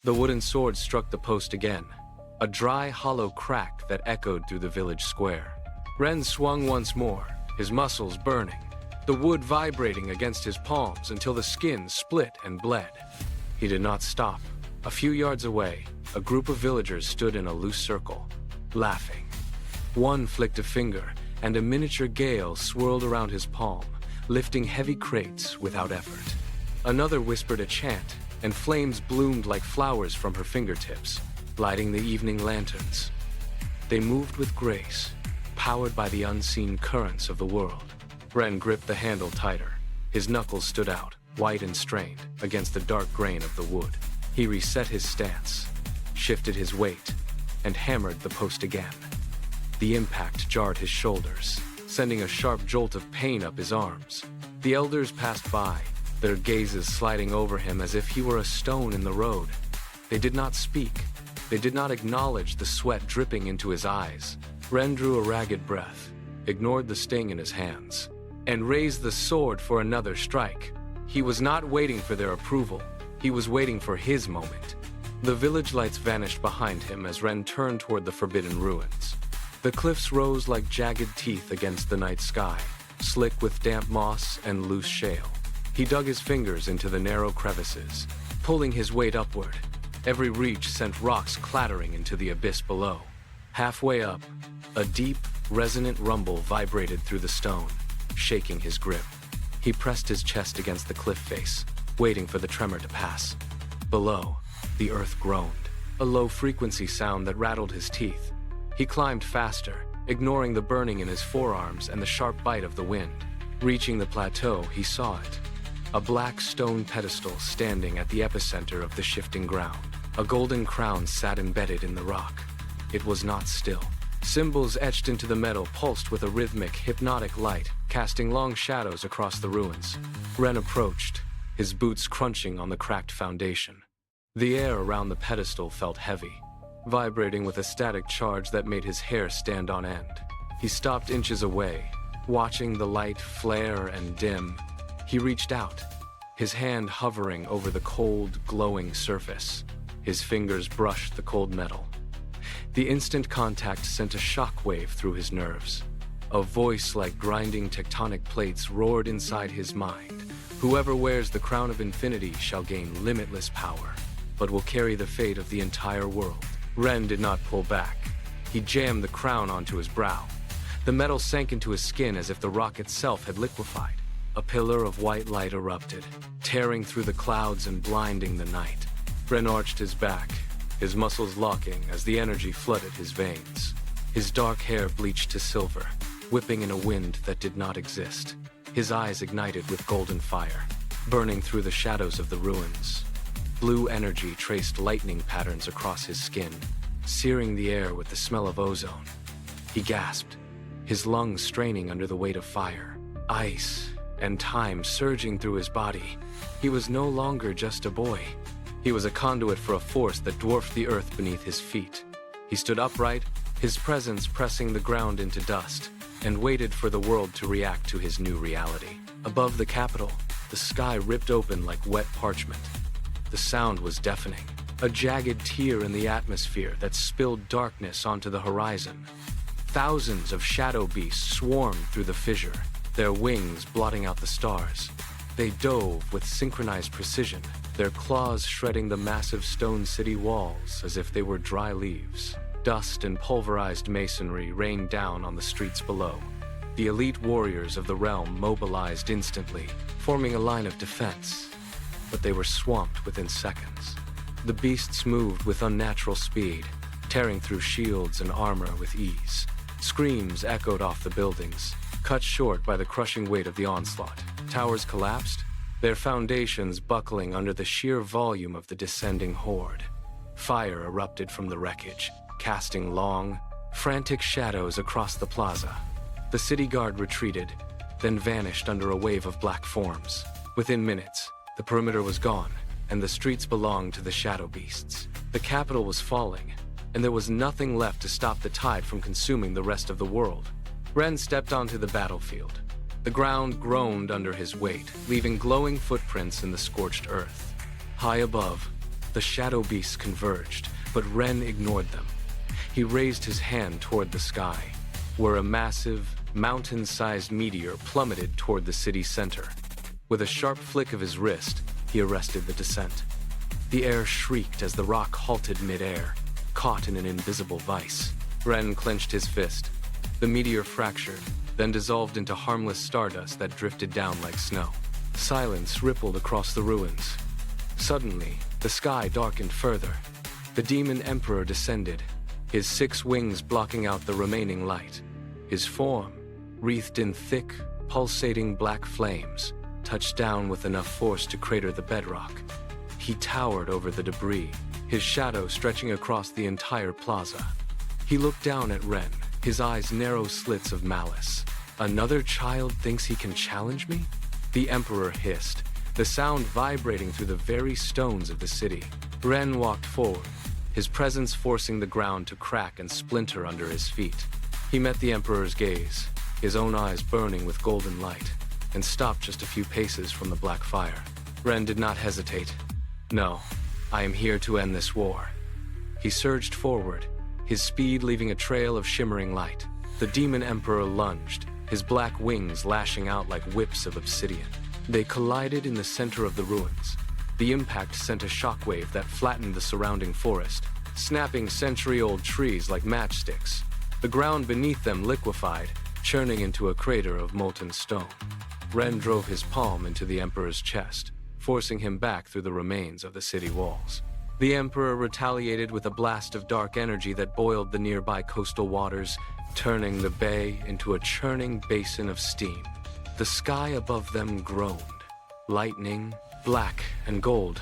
The wooden sword struck the post again, a dry, hollow crack that echoed through the village square. Ren swung once more, his muscles burning, the wood vibrating against his palms until the skin split and bled. He did not stop. A few yards away, a group of villagers stood in a loose circle, laughing. One flicked a finger, and a miniature gale swirled around his palm, lifting heavy crates without effort. Another whispered a chant, and flames bloomed like flowers from her fingertips, lighting the evening lanterns. They moved with grace, powered by the unseen currents of the world. Ren gripped the handle tighter. His knuckles stood out, white and strained, against the dark grain of the wood. He reset his stance, shifted his weight, and hammered the post again. The impact jarred his shoulders, sending a sharp jolt of pain up his arms. The elders passed by, their gazes sliding over him as if he were a stone in the road. They did not speak. They did not acknowledge the sweat dripping into his eyes. Ren drew a ragged breath, ignored the sting in his hands, and raised the sword for another strike. He was not waiting for their approval. He was waiting for his moment. The village lights vanished behind him as Ren turned toward the forbidden ruins. The cliffs rose like jagged teeth against the night sky, slick with damp moss and loose shale. He dug his fingers into the narrow crevices, pulling his weight upward. Every reach sent rocks clattering into the abyss below. Halfway up, a deep, resonant rumble vibrated through the stone, shaking his grip. He pressed his chest against the cliff face, waiting for the tremor to pass. Below, the earth groaned, a low-frequency sound that rattled his teeth. He climbed faster, ignoring the burning in his forearms and the sharp bite of the wind. Reaching the plateau, he saw it. A black stone pedestal standing at the epicenter of the shifting ground. A golden crown sat embedded in the rock. It was not still. Symbols etched into the metal pulsed with a rhythmic, hypnotic light, casting long shadows across the ruins. Ren approached, his boots crunching on the cracked foundation. The air around the pedestal felt heavy, vibrating with a static charge that made his hair stand on end. He stopped inches away, watching the light flare and dim. He reached out, his hand hovering over the cold, glowing surface. His fingers brushed the cold metal. The instant contact sent a shockwave through his nerves. A voice like grinding tectonic plates roared inside his mind. Whoever wears the crown of infinity shall gain limitless power, but will carry the fate of the entire world. Ren did not pull back. He jammed the crown onto his brow. The metal sank into his skin as if the rock itself had liquefied. A pillar of white light erupted, tearing through the clouds and blinding the night. Ren arched his back, his muscles locking as the energy flooded his veins. His dark hair bleached to silver, whipping in a wind that did not exist. His eyes ignited with golden fire, burning through the shadows of the ruins. Blue energy traced lightning patterns across his skin, searing the air with the smell of ozone. He gasped, his lungs straining under the weight of fire. Ice and time surging through his body. He was no longer just a boy. He was a conduit for a force that dwarfed the earth beneath his feet. He stood upright, his presence pressing the ground into dust, and waited for the world to react to his new reality. Above the capital, the sky ripped open like wet parchment. The sound was deafening, a jagged tear in the atmosphere that spilled darkness onto the horizon. Thousands of shadow beasts swarmed through the fissure, their wings blotting out the stars. They dove with synchronized precision, their claws shredding the massive stone city walls as if they were dry leaves. Dust and pulverized masonry rained down on the streets below. The elite warriors of the realm mobilized instantly, forming a line of defense. But they were swamped within seconds. The beasts moved with unnatural speed, tearing through shields and armor with ease. Screams echoed off the buildings, cut short by the crushing weight of the onslaught. Towers collapsed, their foundations buckling under the sheer volume of the descending horde. Fire erupted from the wreckage, casting long, frantic shadows across the plaza. The city guard retreated, then vanished under a wave of black forms. Within minutes, the perimeter was gone, and the streets belonged to the shadow beasts. The capital was falling, and there was nothing left to stop the tide from consuming the rest of the world. Ren stepped onto the battlefield. The ground groaned under his weight, leaving glowing footprints in the scorched earth. High above, The shadow beasts converged, but Ren ignored them. He raised his hand toward the sky, where a massive, mountain-sized meteor plummeted toward the city center. With a sharp flick of his wrist, he arrested the descent. The air shrieked as the rock halted mid-air, caught in an invisible vice. Ren clenched his fist. The meteor fractured, then dissolved into harmless stardust that drifted down like snow. Silence rippled across the ruins. Suddenly, the sky darkened further. The demon emperor descended, his 6 wings blocking out the remaining light. His form, wreathed in thick, pulsating black flames, touched down with enough force to crater the bedrock. He towered over the debris, his shadow stretching across the entire plaza. He looked down at Ren, his eyes narrow slits of malice. "Another child thinks he can challenge me?" The emperor hissed, the sound vibrating through the very stones of the city. Ren walked forward, his presence forcing the ground to crack and splinter under his feet. He met the emperor's gaze, his own eyes burning with golden light, and stopped just a few paces from the black fire. Ren did not hesitate. "No, I am here to end this war." He surged forward, his speed leaving a trail of shimmering light. The demon emperor lunged, his black wings lashing out like whips of obsidian. They collided in the center of the ruins. The impact sent a shockwave that flattened the surrounding forest, snapping century-old trees like matchsticks. The ground beneath them liquefied, churning into a crater of molten stone. Ren drove his palm into the emperor's chest, forcing him back through the remains of the city walls. The emperor retaliated with a blast of dark energy that boiled the nearby coastal waters, turning the bay into a churning basin of steam. The sky above them groaned. Lightning, black and gold,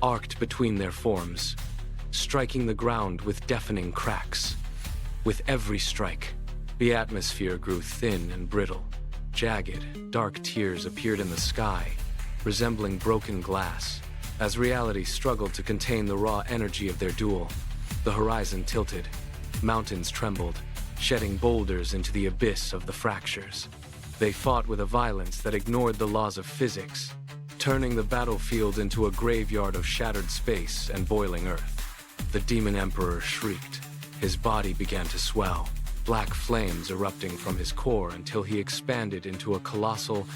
arced between their forms, striking the ground with deafening cracks. With every strike, the atmosphere grew thin and brittle. Jagged, dark tears appeared in the sky, resembling broken glass. As reality struggled to contain the raw energy of their duel, the horizon tilted, mountains trembled, shedding boulders into the abyss of the fractures. They fought with a violence that ignored the laws of physics, turning the battlefield into a graveyard of shattered space and boiling earth. The demon emperor shrieked. His body began to swell, black flames erupting from his core until he expanded into a colossal,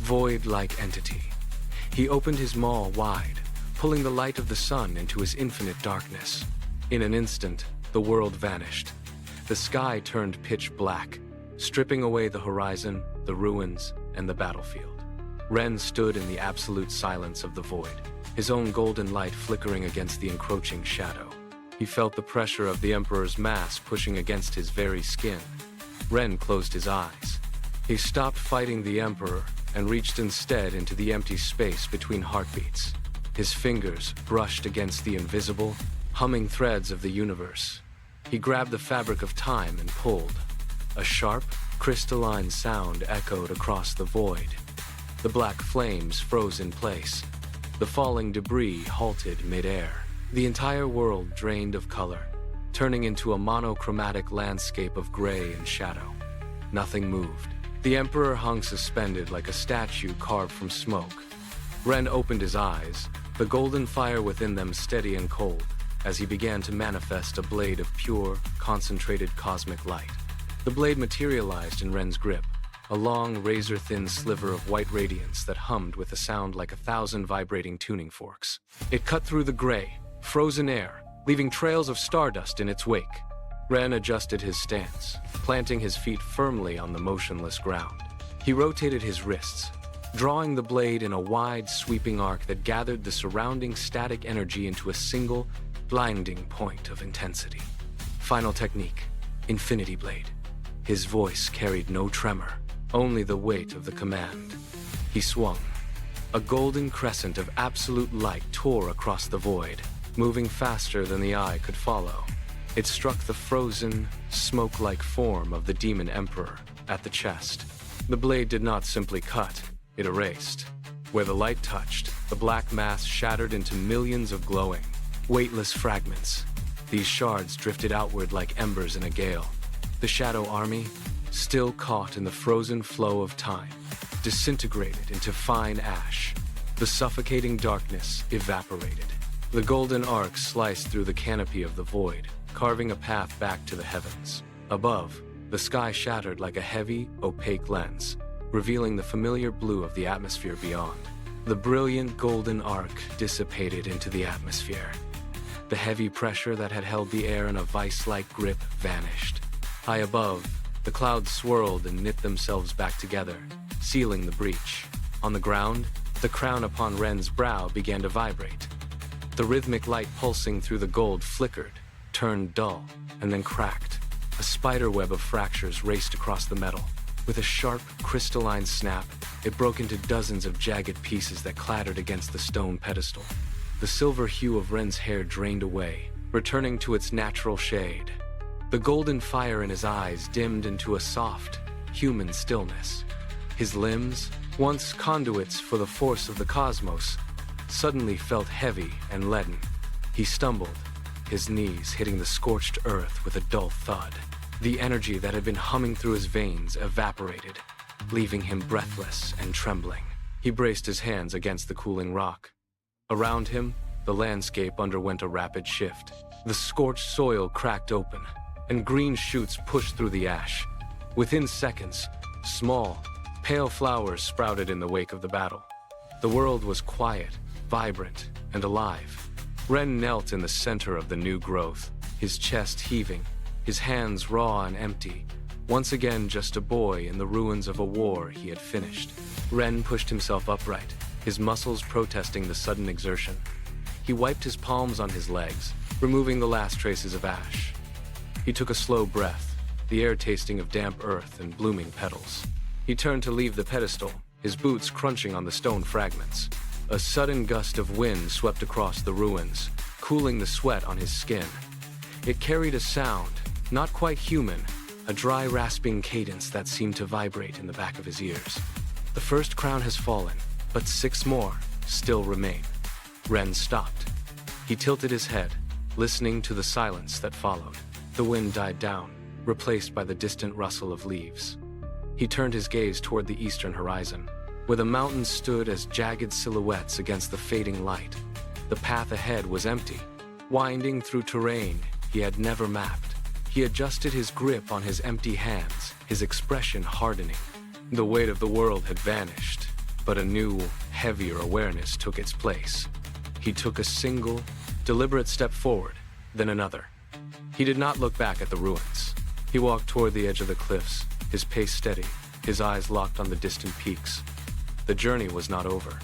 void-like entity. He opened his maw wide, pulling the light of the sun into his infinite darkness. In an instant, the world vanished. The sky turned pitch black, stripping away the horizon, the ruins, and the battlefield. Ren stood in the absolute silence of the void, his own golden light flickering against the encroaching shadow. He felt the pressure of the Emperor's mass pushing against his very skin. Ren closed his eyes. He stopped fighting the Emperor and reached instead into the empty space between heartbeats. His fingers brushed against the invisible, humming threads of the universe. He grabbed the fabric of time and pulled. A sharp, crystalline sound echoed across the void. The black flames froze in place. The falling debris halted mid-air. The entire world drained of color, turning into a monochromatic landscape of gray and shadow. Nothing moved. The Emperor hung suspended like a statue carved from smoke. Ren opened his eyes, the golden fire within them steady and cold, as he began to manifest a blade of pure, concentrated cosmic light. The blade materialized in Ren's grip, a long, razor-thin sliver of white radiance that hummed with a sound like 1,000 vibrating tuning forks. It cut through the gray, frozen air, leaving trails of stardust in its wake. Ren adjusted his stance, planting his feet firmly on the motionless ground. He rotated his wrists, drawing the blade in a wide, sweeping arc that gathered the surrounding static energy into a single, blinding point of intensity. Final technique, Infinity Blade. His voice carried no tremor, only the weight of the command. He swung. A golden crescent of absolute light tore across the void, moving faster than the eye could follow. It struck the frozen, smoke-like form of the Demon Emperor at the chest. The blade did not simply cut, it erased. Where the light touched, the black mass shattered into millions of glowing, weightless fragments. These shards drifted outward like embers in a gale. The Shadow Army, still caught in the frozen flow of time, disintegrated into fine ash. The suffocating darkness evaporated, The golden arc sliced through the canopy of the void, carving a path back to the heavens. Above, the sky shattered like a heavy, opaque lens, revealing the familiar blue of the atmosphere beyond. The brilliant golden arc dissipated into the atmosphere. The heavy pressure that had held the air in a vice-like grip vanished. High above, the clouds swirled and knit themselves back together, sealing the breach. On the ground, the crown upon Ren's brow began to vibrate. The rhythmic light pulsing through the gold flickered, turned dull, and then cracked. A spiderweb of fractures raced across the metal. With a sharp, crystalline snap, it broke into dozens of jagged pieces that clattered against the stone pedestal. The silver hue of Ren's hair drained away, returning to its natural shade. The golden fire in his eyes dimmed into a soft, human stillness. His limbs, once conduits for the force of the cosmos, suddenly felt heavy and leaden. He stumbled, his knees hitting the scorched earth with a dull thud. The energy that had been humming through his veins evaporated, leaving him breathless and trembling. He braced his hands against the cooling rock. Around him, the landscape underwent a rapid shift. The scorched soil cracked open, and green shoots pushed through the ash. Within seconds, small, pale flowers sprouted in the wake of the battle. The world was quiet, vibrant, and alive. Ren knelt in the center of the new growth, his chest heaving, his hands raw and empty, once again just a boy in the ruins of a war he had finished. Ren pushed himself upright, his muscles protesting the sudden exertion. He wiped his palms on his legs, removing the last traces of ash. He took a slow breath, the air tasting of damp earth and blooming petals. He turned to leave the pedestal, his boots crunching on the stone fragments. A sudden gust of wind swept across the ruins, cooling the sweat on his skin. It carried a sound, not quite human, a dry, rasping cadence that seemed to vibrate in the back of his ears. The first crown has fallen, but 6 more still remain. Ren stopped. He tilted his head, listening to the silence that followed. The wind died down, replaced by the distant rustle of leaves. He turned his gaze toward the eastern horizon, where the mountains stood as jagged silhouettes against the fading light. The path ahead was empty, winding through terrain he had never mapped. He adjusted his grip on his empty hands, his expression hardening. The weight of the world had vanished, but a new, heavier awareness took its place. He took a single, deliberate step forward, then another. He did not look back at the ruins. He walked toward the edge of the cliffs, his pace steady, his eyes locked on the distant peaks. The journey was not over.